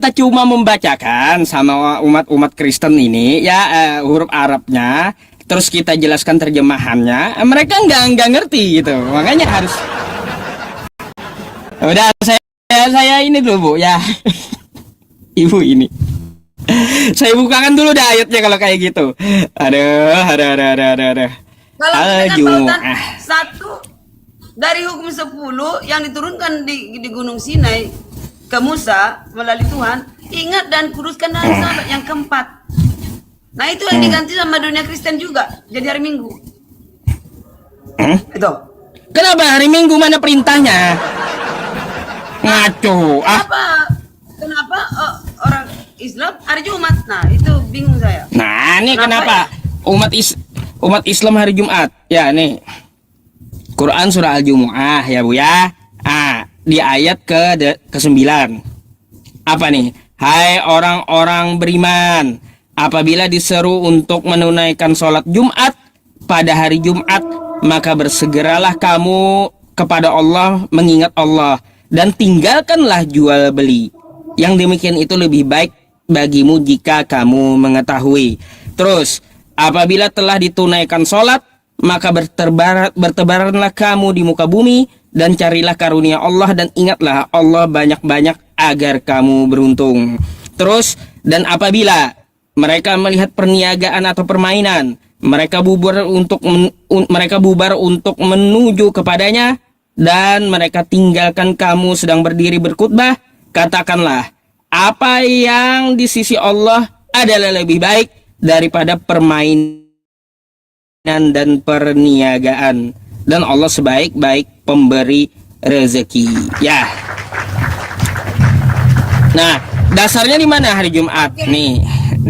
kita cuma membacakan sama umat Kristen ini ya huruf Arabnya, terus kita jelaskan terjemahannya, mereka nggak ngerti gitu, makanya harus udah saya ini dulu Bu ya. Ibu ini saya bukakan dulu dah ayatnya kalau kayak gitu. Aduh. Kalau kita kan satu dari hukum 10 yang diturunkan di Gunung Sinai ke Musa melalui Tuhan, ingat dan kuduskan hari Sabat yang keempat. Nah itu yang diganti sama dunia Kristen juga, jadi hari Minggu. Itu. Kenapa hari Minggu, mana perintahnya? Ngaco. Kenapa orang Islam hari Jumat? Nah itu bingung saya. Nah ini kenapa umat Islam hari Jumat? Ya nih Quran surah Al-Jumu'ah ya Bu ya. Di ayat ke-9 apa nih? Hai orang-orang beriman, apabila diseru untuk menunaikan sholat Jumat pada hari Jumat, maka bersegeralah kamu kepada Allah, mengingat Allah, dan tinggalkanlah jual beli. Yang demikian itu lebih baik bagimu jika kamu mengetahui. Terus, apabila telah ditunaikan sholat, maka bertebaranlah kamu di muka bumi dan carilah karunia Allah, dan ingatlah Allah banyak-banyak agar kamu beruntung. Terus, dan apabila mereka melihat perniagaan atau permainan, mereka bubar untuk menuju kepadanya, dan mereka tinggalkan kamu sedang berdiri berkhutbah, katakanlah, apa yang di sisi Allah adalah lebih baik daripada permainan dan perniagaan, dan Allah sebaik-baik pemberi rezeki. Ya. Nah, dasarnya di mana hari Jumat? Nih,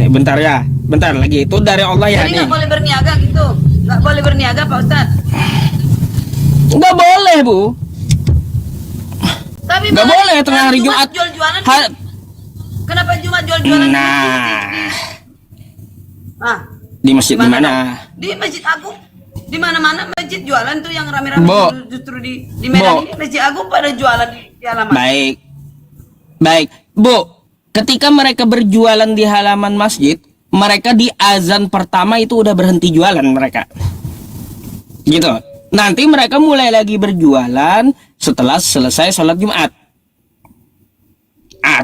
bentar ya, bentar lagi. Itu dari Allah ya. Jadi nggak boleh berniaga gitu, nggak boleh berniaga Pak Ustadz. Nggak boleh Bu. Tapi nggak boleh tengah hari Jumat. Jual-jualan. Kenapa Jumat jual-jualan? Di masjid di mana? Di Masjid Agung. Di mana-mana masjid jualan tuh yang rame-rame, justru di Medan ini Masjid Agung pada jualan di halaman. Baik, Bu. Ketika mereka berjualan di halaman masjid, mereka di azan pertama itu udah berhenti jualan mereka. Gitu. Nanti mereka mulai lagi berjualan setelah selesai sholat Jumat.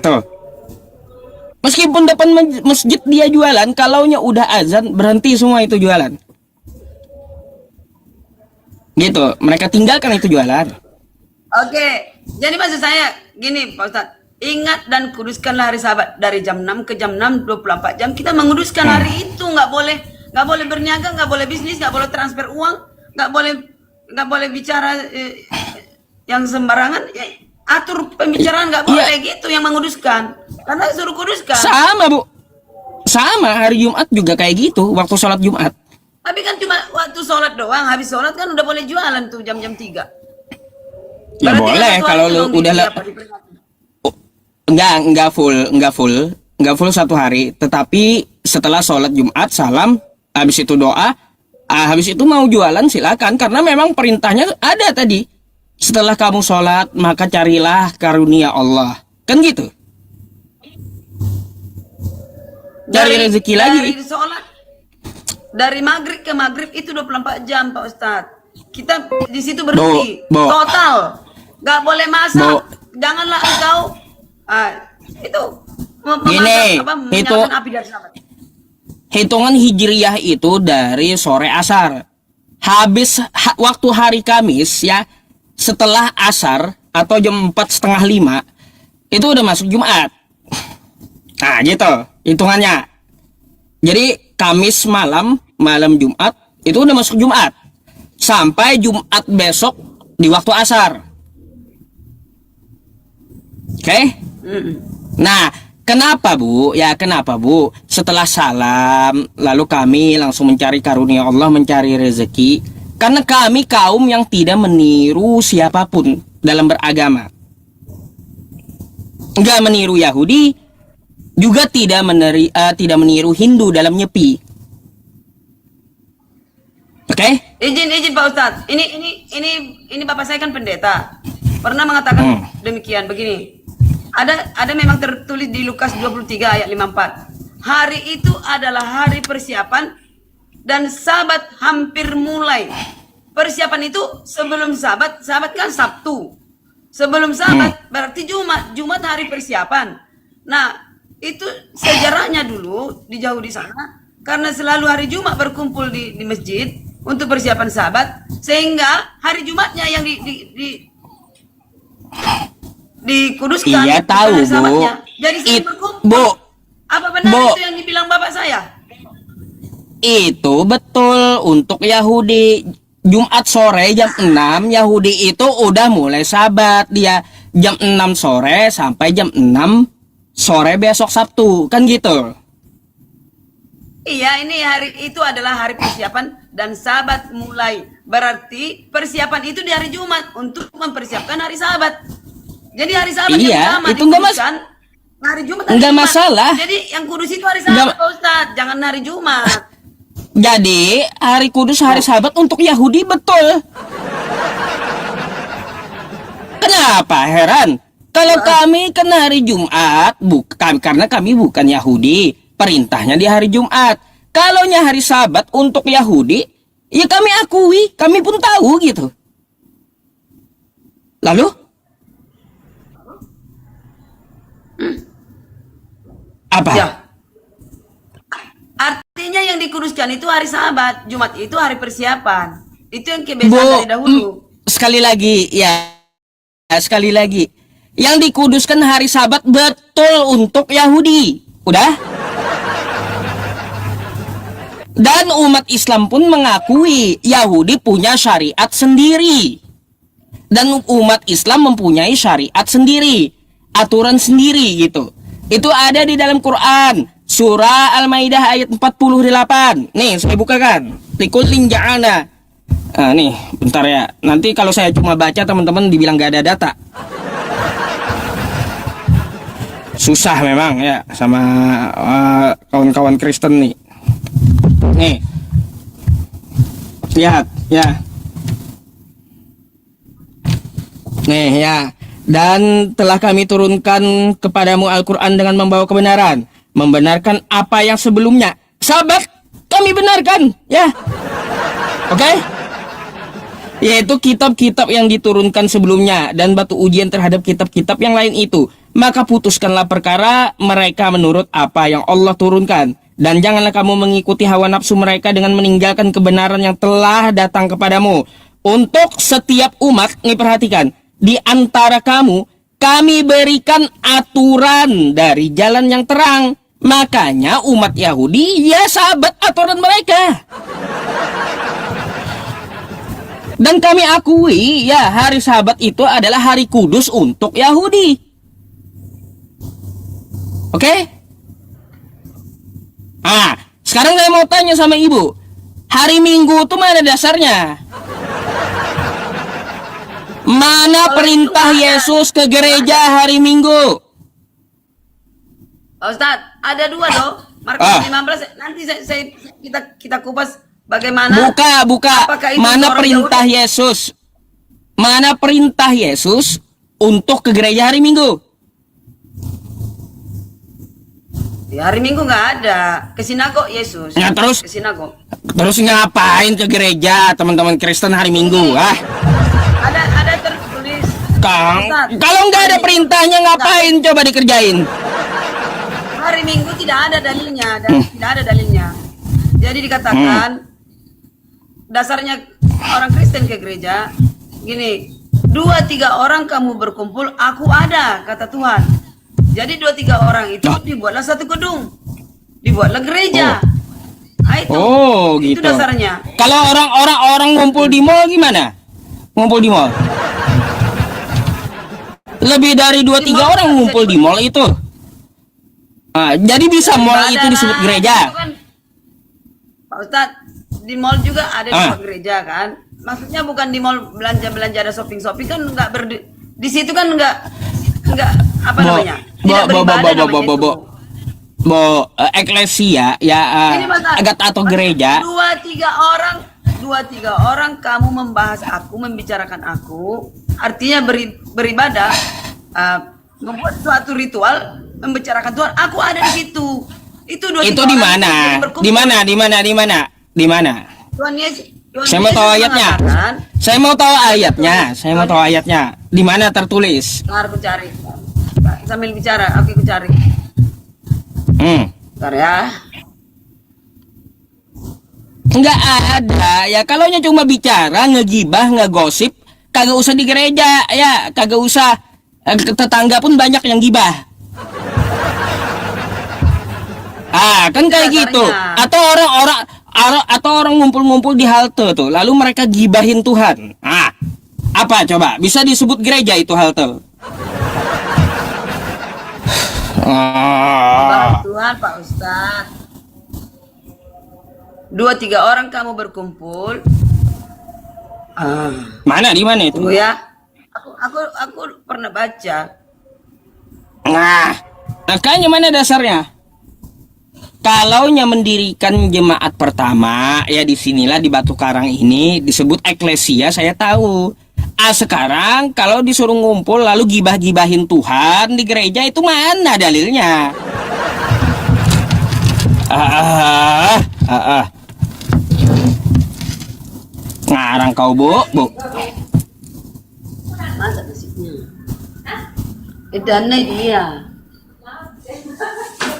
Tuh. Meskipun depan masjid dia jualan, kalaunya udah azan berhenti semua itu jualan. Gitu, mereka tinggalkan itu jualan. Oke, jadi maksud saya gini Pak Ustadz, ingat dan kuduskanlah hari Sabat dari jam 6 ke jam 6, 24 jam kita menguduskan hari itu. Nggak boleh berniaga, nggak boleh bisnis, nggak boleh transfer uang, nggak boleh bicara yang sembarangan. Atur pembicaraan nggak boleh gitu yang menguduskan, karena suruh kuduskan. Sama Bu, sama hari Jumat juga kayak gitu waktu sholat Jumat. Tapi kan cuma waktu sholat doang, habis sholat kan udah boleh jualan tuh jam-jam 3. Ya boleh kalau lu udah enggak full satu hari, tetapi setelah sholat Jumat salam, habis itu doa, habis itu mau jualan silakan, karena memang perintahnya ada tadi. Setelah kamu sholat maka carilah karunia Allah, kan gitu. Cari rezeki lagi. Dari sholat, dari maghrib ke maghrib itu 24 jam Pak Ustadz. Kita di situ berhenti total, nggak boleh masak. Janganlah engkau itu menyalakan api dari sahabat. Hitungan hijriyah itu dari sore asar, habis waktu hari Kamis ya, setelah asar atau jam 4:30 itu udah masuk Jumat. Nah gitu hitungannya. Jadi Kamis malam Jumat itu udah masuk Jumat sampai Jumat besok di waktu asar. Oke? Nah, kenapa Bu? Ya kenapa Bu? Setelah salam lalu kami langsung mencari karunia Allah, mencari rezeki. Karena kami kaum yang tidak meniru siapapun dalam beragama. Enggak meniru Yahudi, juga tidak meniru Hindu dalam nyepi. Oke? Izin Pak Ustadz. Ini Bapak saya kan pendeta. Pernah mengatakan demikian begini. Ada memang tertulis di Lukas 23 ayat 54. Hari itu adalah hari persiapan dan Sabat hampir mulai. Persiapan itu sebelum Sabat kan Sabtu. Sebelum Sabat berarti Jumat hari persiapan. Nah, itu sejarahnya dulu dijauh di sana karena selalu hari Jumat berkumpul di masjid untuk persiapan Sabat, sehingga hari Jumatnya yang dikuduskan. Iya tahu, hari Bu. Sabatnya. Jadi sering berkumpul. Bu. Apa benar Bu. itu yang dibilang bapak saya? Itu betul untuk Yahudi. Jumat sore jam 6 Yahudi itu udah mulai Sabat. Dia jam 6 sore sampai jam 6 sore besok Sabtu. Kan gitu. Iya, ini hari itu adalah hari persiapan dan Sabat mulai. Berarti persiapan itu di hari Jumat untuk mempersiapkan hari Sabat. Jadi hari Sabat Iya, yang sama itu nggak dikuduskan, hari Jumat hari nggak Jumat. masalah. Jadi yang kudus itu hari Sabat, Pak Ustadz, jangan hari Jumat. Jadi hari kudus hari Sabat untuk Yahudi betul. Kenapa heran? Kalau kami kan hari Jumat, bukan karena kami bukan Yahudi, perintahnya di hari Jumat. Kalaunya hari Sabat untuk Yahudi, ya kami akui, kami pun tahu gitu. Lalu? Apa? Ya. Artinya yang dikuduskan itu hari Sabat, Jumat itu hari persiapan. Itu yang kebiasaan dari dahulu. Sekali lagi, ya. Sekali lagi. Yang dikuduskan hari Sabat betul untuk Yahudi. Udah? Dan umat Islam pun mengakui Yahudi punya syariat sendiri. Dan umat Islam mempunyai syariat sendiri. Aturan sendiri gitu. Itu ada di dalam Quran. Surah Al-Maidah ayat 48. Nih, saya bukakan. Likullin ja'ana. Nih, bentar ya. Nanti kalau saya cuma baca teman-teman dibilang gak ada data. Susah memang ya sama kawan-kawan Kristen nih. Nih. Lihat, ya. Nih, ya. Dan telah kami turunkan kepadamu Al-Quran dengan membawa kebenaran. Membenarkan apa yang sebelumnya. Sahabat, kami benarkan, ya. Oke? Yaitu kitab-kitab yang diturunkan sebelumnya dan batu ujian terhadap kitab-kitab yang lain itu. Maka putuskanlah perkara mereka menurut apa yang Allah turunkan. Dan janganlah kamu mengikuti hawa nafsu mereka dengan meninggalkan kebenaran yang telah datang kepadamu. Untuk setiap umat, nih perhatikan, di antara kamu, kami berikan aturan dari jalan yang terang. Makanya umat Yahudi ya sahabat aturan mereka. Dan kami akui ya hari Sabat itu adalah hari kudus untuk Yahudi. Oke? Sekarang saya mau tanya sama ibu. Hari Minggu itu mana dasarnya? Mana perintah Yesus ke gereja hari Minggu? Pak Ustadz, ada dua loh. Markus 15. Nanti kita kupas bagaimana. Buka. Apakah itu Mana orang perintah Yahudi? Yesus? Mana perintah Yesus untuk ke gereja hari Minggu? Di hari Minggu nggak ada. Ke sinagog Yesus. Ya, terus? Ke sinagog. Terus ngapain ke gereja teman-teman Kristen hari Minggu? Ada tertulis. Kang, Ustadz, kalau nggak ada perintahnya ngapain coba dikerjain? Hari Minggu tidak ada dalilnya, tidak ada dalilnya. Jadi dikatakan dasarnya orang Kristen ke gereja gini, 2-3 orang kamu berkumpul, aku ada, kata Tuhan. Jadi 2-3 orang itu dibuatlah satu gedung, dibuatlah gereja. Itu gitu. dasarnya. Kalau orang ngumpul di mall gimana? Ngumpul di mall? Lebih dari 2-3 orang ngumpul di mall itu. Jadi bisa mall itu disebut gereja. Kan, Pak Ustadz, di mall juga ada disebut gereja kan? Maksudnya bukan di mall belanja ada shopping kan nggak di situ kan nggak apa namanya? Tidak beribadah namanya itu. Eklesia ya agak atau gereja. 2-3 orang kamu membahas aku, membicarakan aku, artinya beribadah membuat suatu ritual membicarakan Tuhan. Aku ada di situ. Itu dua Itu tiga di orang mana? yang berkumpul. Di mana? Tuhan Yesus. Tuhan Saya mau tahu Yesus ayatnya. mengatakan, Saya mau tahu ayatnya. Di mana tertulis? ntar aku cari. Sambil bicara, aku cari. Bentar ya. Nggak ada ya, kalau cuma bicara, ngegibah, ngegosip, kagak usah di gereja ya, kagak usah. Tetangga pun banyak yang gibah. Kan kayak gitu. Atau orang ngumpul-ngumpul di halte tuh, lalu mereka gibahin Tuhan. Apa coba? Bisa disebut gereja itu halte? Tuhan Pak Ustadz. 2-3 orang kamu berkumpul. Mana di mana itu? Tunggu ya. Aku pernah baca. Makanya mana dasarnya? Kalau mendirikan jemaat pertama, ya disinilah di Batu Karang ini disebut eklesia, saya tahu. Sekarang kalau disuruh ngumpul lalu gibah-gibahin Tuhan di gereja, itu mana dalilnya? Ngarang kau, Bu. Masa nasibnya? Dana dia.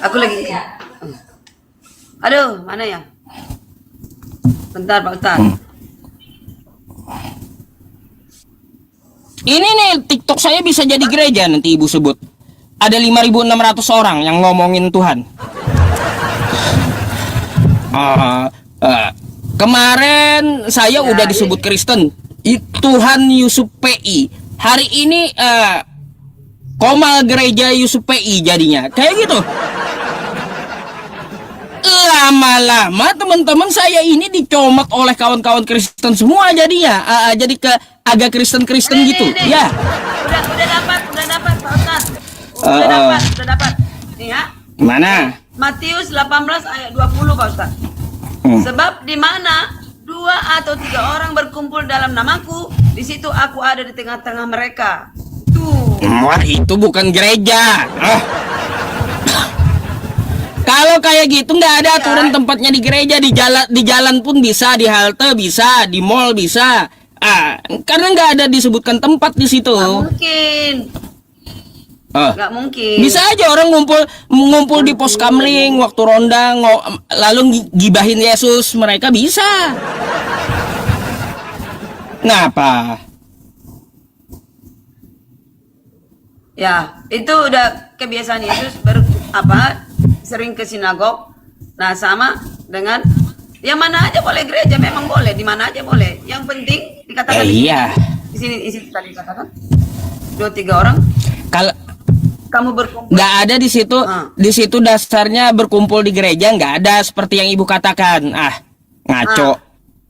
Aku lagi. Aduh, mana ya? Bentar Pak Ustadz. Ini nih TikTok saya bisa jadi gereja nanti Ibu sebut. Ada 5.600 orang yang ngomongin Tuhan. Kemarin saya udah disebut Kristen. Tuhan Yusuf PI. Hari ini Komal Gereja Yusuf PI jadinya. Kayak gitu. Lama-lama teman-teman saya ini dicomat oleh kawan-kawan Kristen semua jadinya. Jadi ke agak Kristen-Kristen gitu. Ya. Udah dapat Pak Ustadz. Udah dapat. Nih ya. Mana? Matius 18 ayat 20 Pak Ustadz. Sebab di mana 2 atau 3 orang berkumpul dalam namaku, di situ aku ada di tengah-tengah mereka. Tuh. Wah, itu bukan gereja. Kalau kayak gitu nggak ada aturan tempatnya di gereja, di jalan pun bisa, di halte bisa, di mall bisa. Karena nggak ada disebutkan tempat di situ. Nggak mungkin. Nggak mungkin. Bisa aja orang ngumpul di pos kamling waktu ronda, lalu gibahin Yesus, mereka bisa. Kenapa? Ya, itu udah kebiasaan Yesus sering ke sinagog. Nah, sama dengan yang mana aja boleh gereja, memang boleh, di mana aja boleh. Yang penting dikatakan Iya. Di sini tadi dikatakan 2-3 orang. Kalau Kamu berkumpul. nggak ada di situ, di situ dasarnya berkumpul di gereja nggak ada seperti yang Ibu katakan. Ngaco.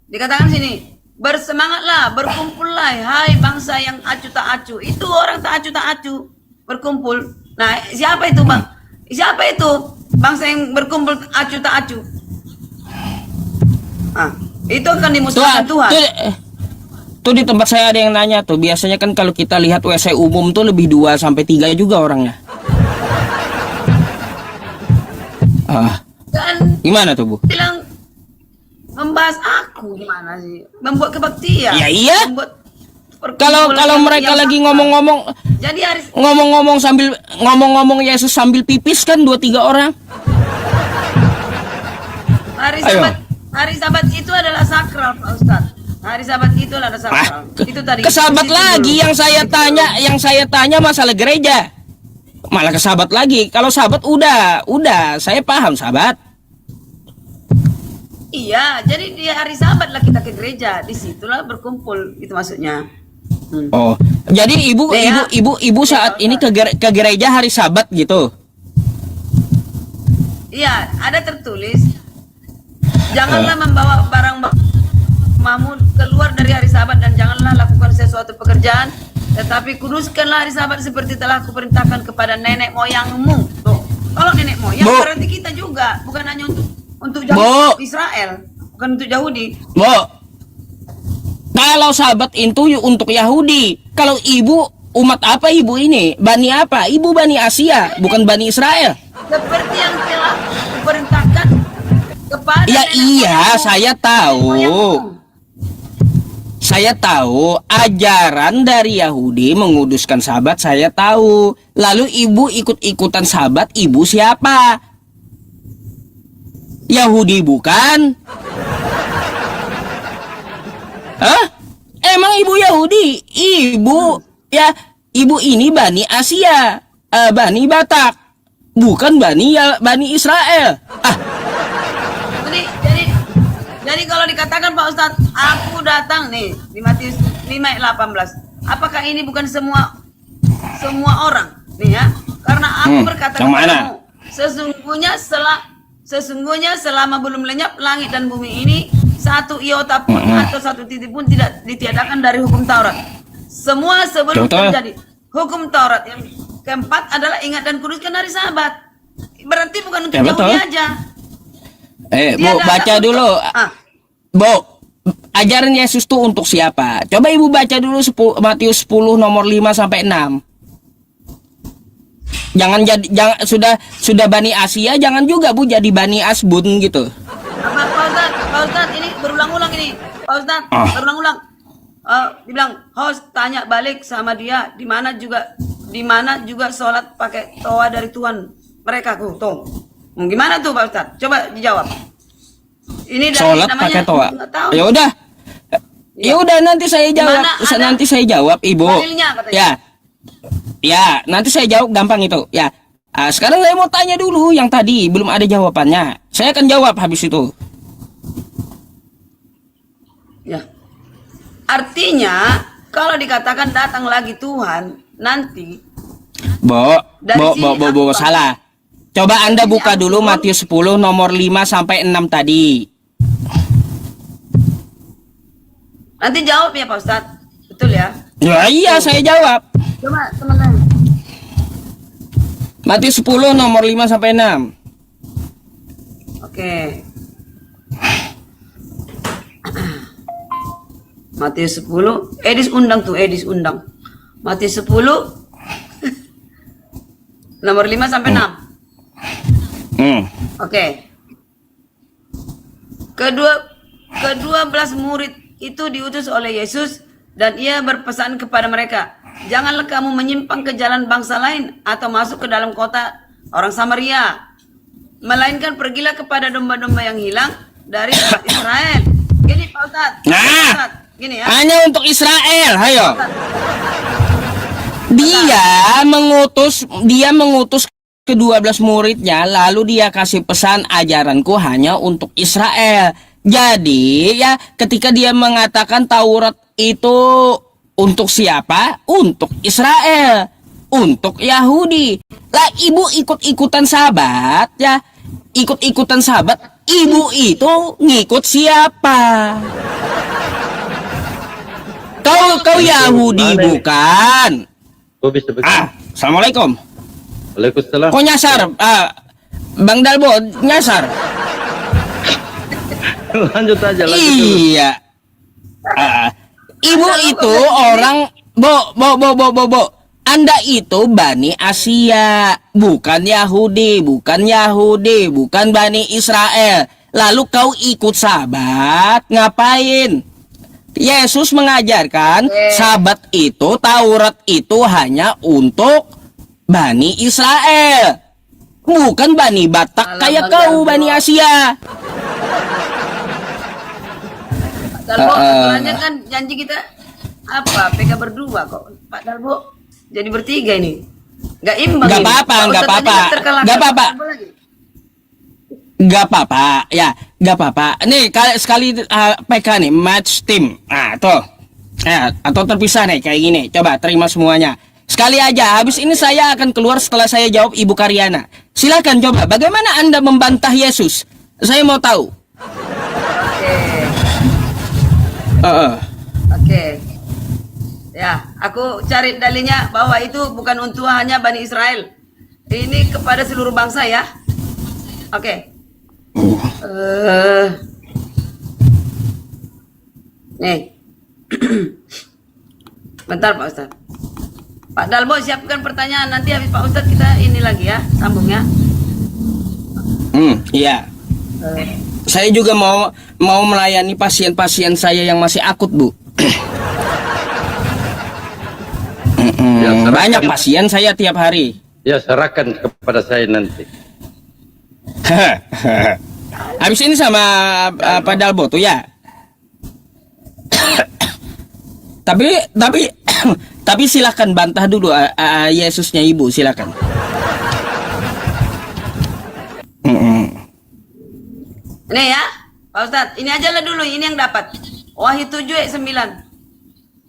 Dikatakan sini, bersemangatlah, berkumpullah, hai bangsa yang acu tak acu. Itu orang tak acu tak acu berkumpul. Nah, siapa itu bang? Siapa itu bangsa yang berkumpul acu tak acu? Itu akan dimusnahkan Tuhan. Tuh di tempat saya ada yang nanya tuh. Biasanya kan kalau kita lihat WC umum tuh lebih 2-3 juga orangnya. Dan Gimana tuh Bu? bilang membahas aku gimana sih? Membuat kebaktian. Ya iya. Kalau mereka lagi ngomong-ngomong, jadi ngomong-ngomong Yesus sambil pipis kan 2-3 orang. Hari Sabat itu adalah sakral Pak Ustadz. Hari Sabat itu adalah sakral. Itu tadi. Kesabat lagi yang saya tanya masalah gereja. Malah kesabat lagi. Kalau Sabat udah saya paham Sabat. Iya, jadi di hari Sabat lah kita ke gereja. Disitulah berkumpul, itu maksudnya. Oh, jadi ibu saat ini ke gereja hari Sabat gitu. Iya, ada tertulis. Janganlah membawa barang mamun keluar dari hari Sabat dan janganlah lakukan sesuatu pekerjaan, tetapi kuduskanlah hari Sabat seperti telah kuperintahkan kepada nenek moyangmu. Tuh, kalau nenek moyang berarti kita juga, bukan hanya untuk Israel, bukan untuk Yahudi. Kalau Sabat itu untuk Yahudi, kalau ibu umat apa ibu ini? Bani apa? Ibu Bani Asia, bukan Bani Israel. Seperti yang telah diperintahkan kepada Ya nenek iya, moyangmu. saya tahu. Saya tahu ajaran dari Yahudi menguduskan sabat, saya tahu. Lalu ibu ikut-ikutan sabat, ibu siapa? Yahudi bukan? Hah? Emang ibu Yahudi? Ibu ya, ibu ini Bani Asia, Bani Batak, bukan Bani Israel. Ah, Jadi kalau dikatakan Pak Ustadz, aku datang nih di Matius 5 ayat 18. Apakah ini bukan semua orang nih ya? Karena aku berkata yang mana? kepadamu, sesungguhnya selama belum lenyap langit dan bumi ini, satu iota pun atau satu titik pun tidak ditiadakan dari hukum Taurat. Semua sebelum Betul. terjadi. Hukum Taurat yang keempat adalah ingat dan kuduskan hari Sabat. Berarti bukan untuk Ya, betul. Yahudi aja. Bu, Dia datang baca untuk- dulu. Bu, ajaran Yesus tuh untuk siapa? Coba ibu baca dulu Matius 10 nomor 5 sampai 6. Jangan sudah Bani Asia, jangan juga Bu jadi Bani Asbun gitu. Pak Ustadz, ini berulang-ulang ini. Pak Ustadz, berulang-ulang. Dibilang host tanya balik sama dia di mana juga sholat pakai toa dari Tuhan mereka tuh. Gimana tuh Pak Ustadz? Coba dijawab. Ini dari Sholat namanya pakai toa. nggak tahu. Ya udah. Ya udah nanti saya jawab. Mana ada Nanti saya jawab Ibu. dalilnya, katanya. Ya. Ya, nanti saya jawab gampang itu. Ya. Sekarang saya mau tanya dulu yang tadi belum ada jawabannya. Saya akan jawab habis itu. Ya. Artinya kalau dikatakan datang lagi Tuhan nanti Dari sini apa? Salah. Coba Anda Ini buka dulu Al-Quran. Matius 10 nomor 5 sampai 6 tadi. nanti jawab ya Pak Ustadz. Betul ya? Ya iya, saya jawab. Coba teman-teman. Matius 10 nomor 5 sampai 6. Oke. Matius 10, Edis undang. Matius 10 nomor 5 sampai 6. Oke. Kedua-belas murid itu diutus oleh Yesus dan ia berpesan kepada mereka, janganlah kamu menyimpang ke jalan bangsa lain atau masuk ke dalam kota orang Samaria, melainkan pergilah kepada domba-domba yang hilang dari umat Israel. Gini Pak Ustadz. Nah. Pak Ustadz, gini ya. Hanya untuk Israel, ayo. Dia mengutus ke-12 muridnya, lalu dia kasih pesan ajaranku hanya untuk Israel. Jadi ya ketika dia mengatakan Taurat itu untuk siapa? Untuk Israel, untuk Yahudi. Lah ibu ikut-ikutan sabat ya, ikut-ikutan sabat. Ibu itu ngikut siapa? Kau Yahudi Mana ini? bukan? Kok bisa begitu? Assalamualaikum. Waalaikumsalam. Kok nyasar? Bang Dalbo nyasar. Lanjut aja. Iya. Ibu itu orang Bo. Anda itu Bani Asia, bukan Yahudi, bukan Bani Israel. Lalu kau ikut sabat, ngapain? Yesus mengajarkan sabat itu, Taurat itu hanya untuk Bani Israel, bukan Bani Batak kayak kau, Bani Asia. Dalbo, sebenarnya kan janji kita apa? PK berdua kok, Pak Dalbo. Jadi bertiga ini, nggak imbang. Nggak ini. apa-apa, Pak nggak Ustadz apa-apa. aja terkalahkan. Nggak apa-apa. Dalbo lagi. Gak apa-apa, ya, gak apa-apa. Nih sekali PK nih, match team. Nah, tuh. Atau terpisah nih kayak gini. Coba terima semuanya. Sekali aja. Habis ini saya akan keluar setelah saya jawab Ibu Karyana. Silakan coba. Bagaimana Anda membantah Yesus? Saya mau tahu. Oke. Ya, aku cari dalilnya bahwa itu bukan untuk hanya Bani Israel. Ini kepada seluruh bangsa ya. Oke. Nih. Bentar Pak Ustadz. Pak Dalbo siapkan pertanyaan, nanti habis Pak Ustadz kita ini lagi ya, sambung ya. Iya. Saya juga mau melayani pasien-pasien saya yang masih akut, Bu. Ya, serahkan. Banyak pasien saya tiap hari. Ya, serahkan kepada saya nanti. Habis ini sama Pak Dalbo tuh ya. tapi silahkan bantah dulu Yesusnya Ibu, silakan. Ini ya, Pak Ustadz, ini aja lah dulu, ini yang dapat. Wahyu 7 ayat 9.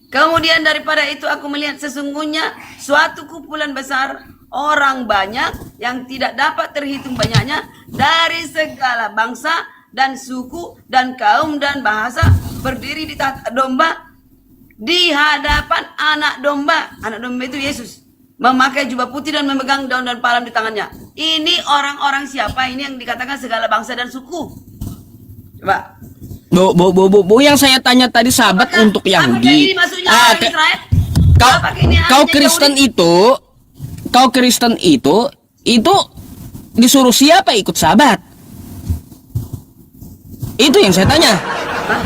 Kemudian daripada itu aku melihat sesungguhnya suatu kumpulan besar orang banyak yang tidak dapat terhitung banyaknya dari segala bangsa dan suku dan kaum dan bahasa berdiri di tahta domba di hadapan anak domba. Anak domba itu Yesus. Memakai jubah putih dan memegang daun dan palem di tangannya. Ini orang-orang siapa? Ini yang dikatakan segala bangsa dan suku. Coba. Bu, yang saya tanya tadi sahabat Apakah- untuk apakah Yahudi. ini maksudnya orang Israel? Apakah ini Kau hanya Kristen itu disuruh siapa ikut sahabat? Itu yang saya tanya. Hah?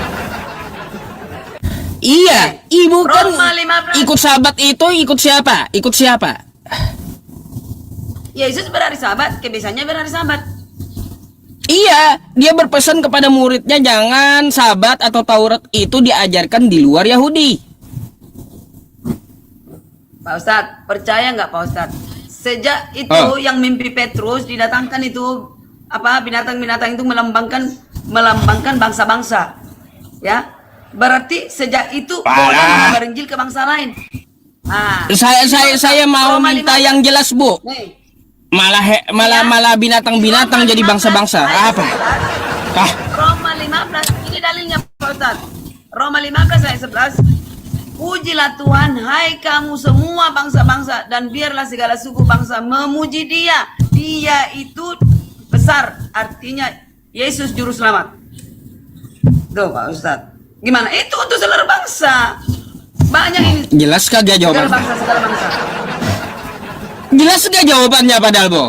Iya, Ibu kan Roma 15. ikut sahabat itu ikut siapa? Ikut siapa? Yesus berhari sahabat, kebiasaannya berhari sahabat. Iya, dia berpesan kepada muridnya jangan sahabat atau Taurat itu diajarkan di luar Yahudi. Pak Ustadz, percaya nggak Pak Ustadz? Sejak itu yang mimpi Petrus didatangkan itu apa binatang-binatang itu melambangkan bangsa-bangsa, ya. Berarti sejak itu orang berinjil ke bangsa lain. Nah, Saya mau Roma minta 15. yang jelas, Bu. Nih, Malah binatang-binatang Roma jadi 15 bangsa-bangsa. ayat Apa? 11. Ah, Roma 15, ini dalilnya Pak Ustadz. Roma 15 ayat 11. Pujilah Tuhan, hai kamu semua bangsa-bangsa, dan biarlah segala suku bangsa memuji Dia. Dia itu besar, artinya Yesus juru selamat. Tuh Pak Ustadz. Gimana? Itu untuk seluruh bangsa. Banyak ini. jelas kagak Segala jawabannya? bangsa, segala bangsa. Jelas gak jawabannya Pak Dalbo?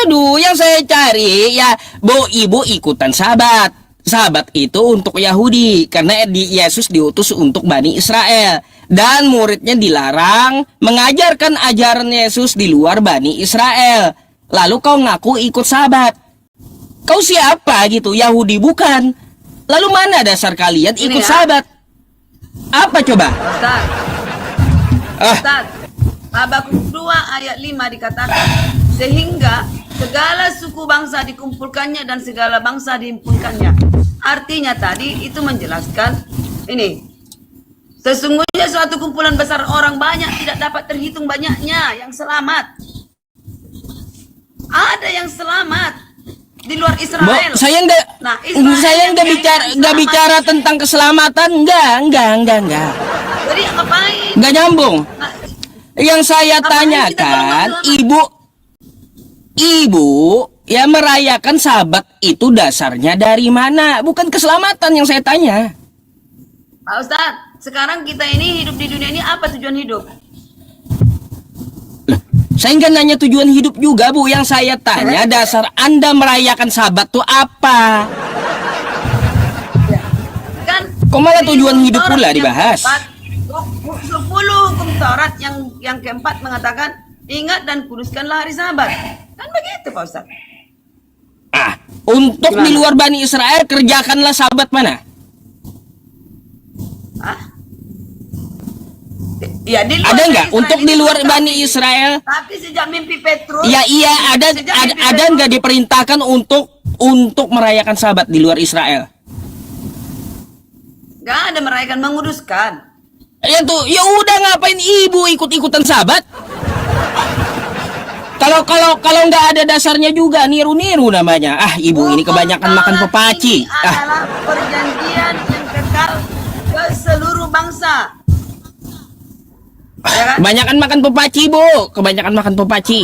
Aduh, yang saya cari ya, Bu, Ibu ikutan sahabat. Sahabat itu untuk Yahudi karena Yesus diutus untuk Bani Israel dan muridnya dilarang mengajarkan ajaran Yesus di luar Bani Israel. Lalu kau ngaku ikut sahabat. Kau siapa gitu? Yahudi bukan. Lalu mana dasar kalian Ini ikut ya. sahabat? Apa coba? Ustaz, Ah, Ustaz, Habakuk 2 ayat 5 dikatakan, sehingga segala suku bangsa dikumpulkannya dan segala bangsa dihimpunkannya. Artinya tadi itu menjelaskan ini. Sesungguhnya suatu kumpulan besar orang banyak tidak dapat terhitung banyaknya yang selamat. Ada yang selamat di luar Bu, Israel. saya enggak Nah, Israel yang enggak bicara tentang keselamatan, enggak. Jadi ngapain? Enggak nyambung. Nah, Yang saya Apalagi kita tanyakan, kalau Ibu ya merayakan sahabat itu dasarnya dari mana? Bukan keselamatan yang saya tanya. Pak Ustadz, sekarang kita ini hidup di dunia ini apa tujuan hidup? Saya nggak nanya tujuan hidup juga, Bu. Yang saya tanya dasar Anda merayakan sahabat tuh apa? Kan Kok malah di tujuan hidup Taurat pula yang dibahas? keempat, 10 hukum Taurat yang keempat mengatakan ingat dan kuduskanlah hari Sabat. Kan begitu Pak Ustadz. Untuk Gimana? di luar Bani Israel kerjakanlah sahabat mana? Hah? Ya, di luar Ada Bani nggak Israel untuk ini di luar bukan. Bani Israel? Tapi sejak mimpi Petrus. Ya iya sejak mimpi ada Petrus, nggak diperintahkan untuk merayakan sahabat di luar Israel? nggak ada merayakan, menguduskan. Ya tuh, ya udah ngapain ibu ikut-ikutan sahabat? Kalau nggak ada dasarnya juga niru-niru namanya. Ibu ini kebanyakan makan Taurat pepaci. ini adalah perjanjian yang kekal ke seluruh bangsa. Ya kan? Kebanyakan makan pepaci, Bu. Kebanyakan makan pepaci.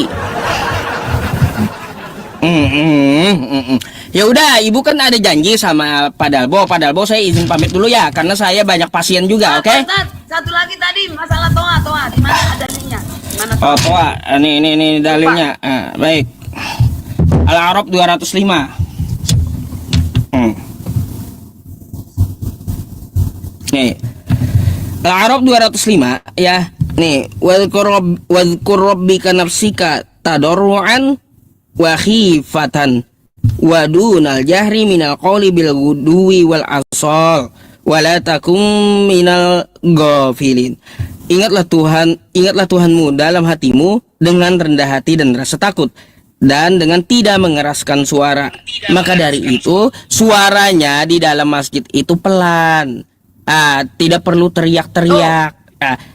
Ya udah, ibu kan ada janji sama Pak Dalbo. Pak Dalbo saya izin pamit dulu ya, karena saya banyak pasien juga, oke? Pak Ustadz, satu lagi tadi masalah toa. Di mana dalilnya? Di mana Oh, toa. Ini dalilnya. Baik. Al-A'raf 205. Nih. Al-A'raf 205 ya. Nih, wadhkur rabbika nafsika tadarruan wa khifatan wa dunal jahri minal qawli bil ghuduwi wal asal wa la takum minal ghafilin. Ingatlah Tuhanmu dalam hatimu dengan rendah hati dan rasa takut, dan dengan tidak mengeraskan suara. Maka dari itu suaranya di dalam masjid itu pelan. Tidak perlu teriak-teriak.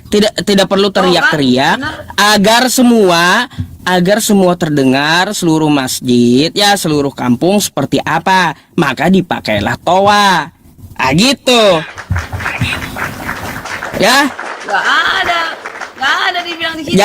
Tidak perlu teriak-teriak agar semua terdengar seluruh masjid, ya seluruh kampung seperti apa. Maka dipakailah toa. Gitu. Ya. Nggak ada dibilang di sini.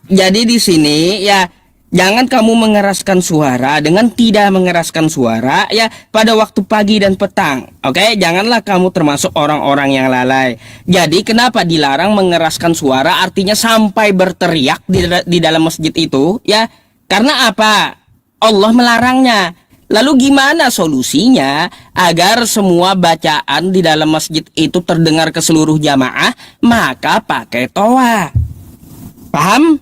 Jadi di sini ya, jangan kamu mengeraskan suara dengan tidak mengeraskan suara ya pada waktu pagi dan petang. Oke, janganlah kamu termasuk orang-orang yang lalai. Jadi kenapa dilarang mengeraskan suara, artinya sampai berteriak di dalam masjid itu ya? Karena apa? Allah melarangnya. Lalu gimana solusinya agar semua bacaan di dalam masjid itu terdengar ke seluruh jamaah? Maka pakai toa. Paham?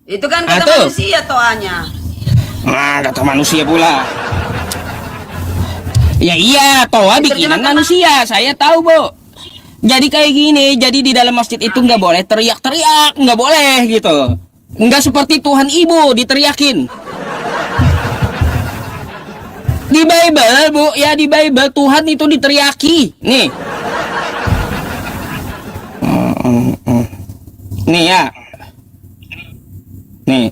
Itu kan kata manusia toanya. Kata manusia pula. Ya iya, toa bikinan manusia. Saya tahu, Bu. Jadi kayak gini, jadi di dalam masjid itu nggak boleh teriak-teriak, nggak boleh gitu. Nggak seperti Tuhan Ibu diteriakin. Di Bible, Bu, ya di Bible Tuhan itu diteriaki. Nih. Nih ya. Nih.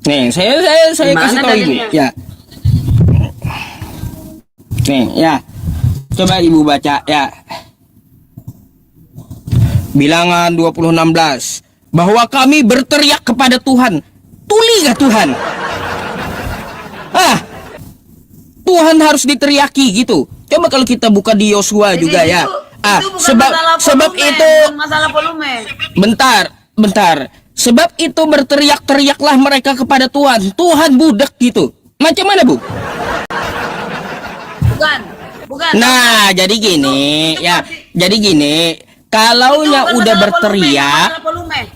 Nih, saya kasih tahu Ibu, ya. Nih, ya. Coba Ibu baca ya. Bilangan 20:16. Bahwa kami berteriak kepada Tuhan. Tuli gak Tuhan? Tuhan harus diteriaki gitu. Coba kalau kita buka di Yosua juga ya. Sebab itu masalah volume. Bentar. Sebab itu berteriak-teriaklah mereka kepada Tuhan. Tuhan budak gitu. Macam mana, Bu? Bukan. Nah, jadi gini ya. Jadi gini. Kalau udah berteriak,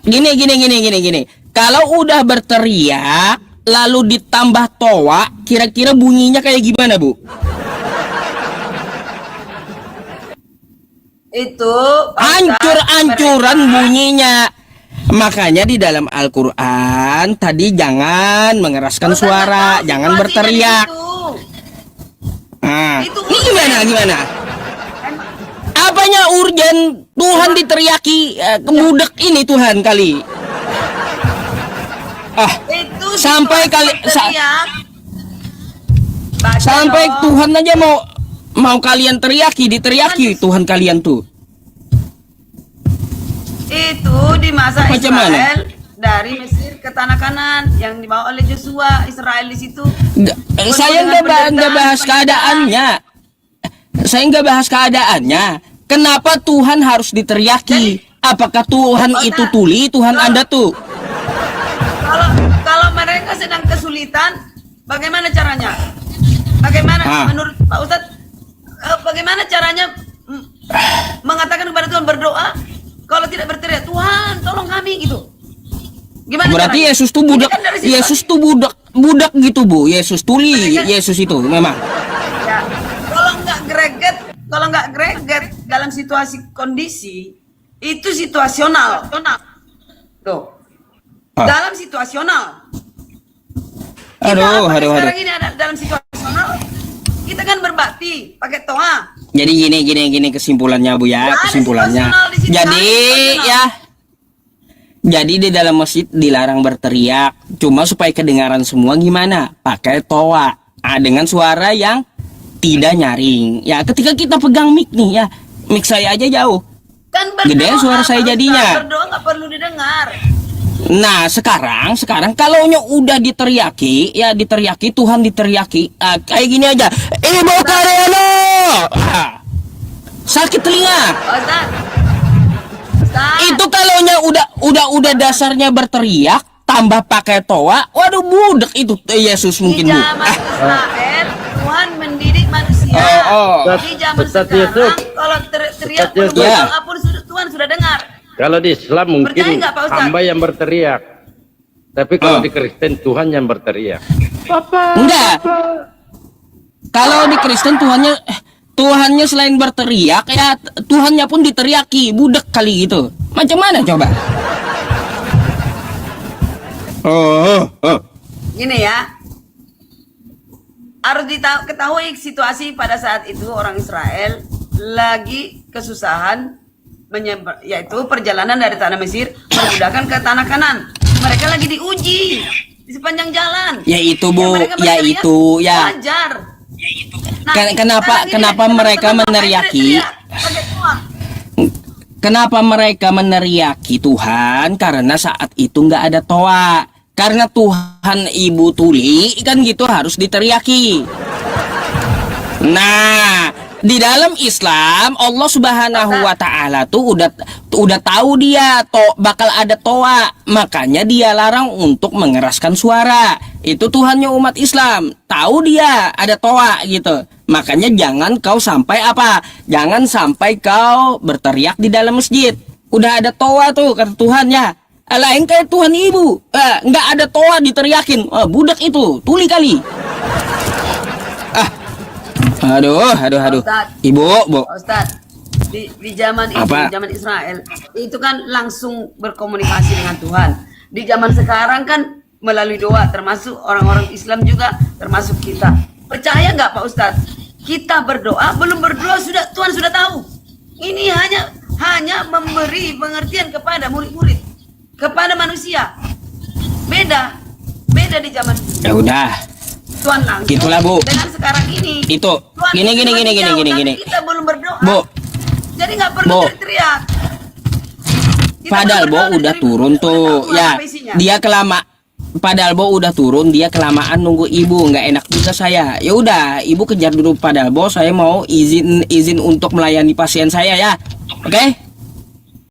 gini. Kalau udah berteriak, lalu ditambah toa, kira-kira bunyinya kayak gimana, Bu? Itu hancur-hancuran bunyinya. Makanya di dalam Al-Quran tadi jangan mengeraskan suara, jangan berteriak. Ini gimana? Apanya urgen Tuhan diteriaki kebudak ini Tuhan kali. Sampai Tuhan aja mau kalian diteriaki Tuhan kalian tuh. Itu di masa Macam Israel mana? Dari Mesir ke tanah Kanan yang dibawa oleh Joshua. Israel di situ. Saya nggak bahas keadaannya. Saya nggak bahas keadaannya. Kenapa Tuhan harus diteriaki? Apakah Tuhan itu tuli? Tuhan Anda tuh? Kalau mereka sedang kesulitan, bagaimana caranya? Menurut Pak Ustadz? Bagaimana caranya mengatakan kepada Tuhan berdoa? Kalau tidak berteriak, Tuhan tolong kami gitu. Gimana? Berarti caranya? Yesus tuh budak. Yesus tuh budak gitu, Bu. Yesus tuli. Yesus itu memang. Ya, kalau nggak greget dalam situasi kondisi itu situasional. Tuh. Dalam situasional. Aduh. Sekarang ini ada dalam situasional. Kita kan berbakti pakai toa. Jadi gini kesimpulannya, Bu ya. Kesimpulannya. Jadi di dalam masjid dilarang berteriak. Cuma supaya kedengaran semua gimana? Pakai toa. Dengan suara yang tidak nyaring. Ya, ketika kita pegang mic nih ya, mic saya aja jauh. Kan gede suara saya jadinya. Berdoa nggak perlu didengar. Nah, sekarang kalau udah diteriaki, ya diteriaki, Tuhan diteriaki, kayak gini aja. Ibu Karyano. Sakit telinga. Ustaz. Ustaz. Itu kalaunya udah dasarnya berteriak, tambah pakai toa, waduh budek itu Yesus Di mungkin, Bu. zaman Israel, Tuhan mendidik manusia. Di zaman Ustaz sekarang, Yusuf. kalau teriak Ustaz Yusuf. berdoa pun Tuhan sudah dengar. Kalau di Islam mungkin Percaya nggak, Pak Ustaz? hamba yang berteriak. Tapi kalau di Kristen Tuhan yang berteriak. Enggak. Kalau di Kristen Tuhannya selain berteriak, ya Tuhannya pun diteriaki, budek kali gitu. Macam mana coba? Gini ya, harus ketahui situasi pada saat itu orang Israel lagi kesusahan yaitu perjalanan dari tanah Mesir memudahkan ke tanah Kanan. Mereka lagi diuji di sepanjang jalan. Ya itu, Bu, mereka ya berteriak, itu, ya. Wajar. Nah, Kenapa mereka meneriaki? Kenapa mereka meneriaki Tuhan? Karena saat itu nggak ada toa. Karena Tuhan Ibu Tuli kan gitu harus diteriaki. Nah, di dalam Islam Allah Subhanahu wa taala tuh udah tahu dia bakal ada toa, makanya dia larang untuk mengeraskan suara. Itu Tuhannya umat Islam, tahu dia ada toa gitu. Makanya jangan kau sampai Jangan sampai kau berteriak di dalam masjid. Udah ada toa tuh kata Tuhan ya. Lain kayak Tuhan Ibu, nggak ada toa diteriakin. Budak itu, tuli kali. Aduh. Ustaz. Ibu, Bu. Ustaz, di zaman itu, Apa? di zaman Israel, itu kan langsung berkomunikasi dengan Tuhan. Di zaman sekarang kan melalui doa, termasuk orang-orang Islam juga, termasuk kita. Percaya nggak Pak Ustadz? Kita berdoa, belum berdoa Tuhan sudah tahu. Ini hanya memberi pengertian kepada murid-murid, kepada manusia. Beda di zaman itu. Ya udah. Tuhan langsung. Gitulah, Bu. Dengan sekarang ini. Itu. Tuhan Gini. jauh, tapi kita belum berdoa. Bu. Jadi nggak perlu Bu. teriak. Kita Padahal belum Bo berdoa, udah dari turun udah tahu tuh. Ya, apa isinya. Padahal Bo udah turun, dia kelamaan nunggu Ibu, nggak enak juga saya. Ya udah, Ibu kejar dulu padahal Bo, saya mau izin untuk melayani pasien saya ya. Oke?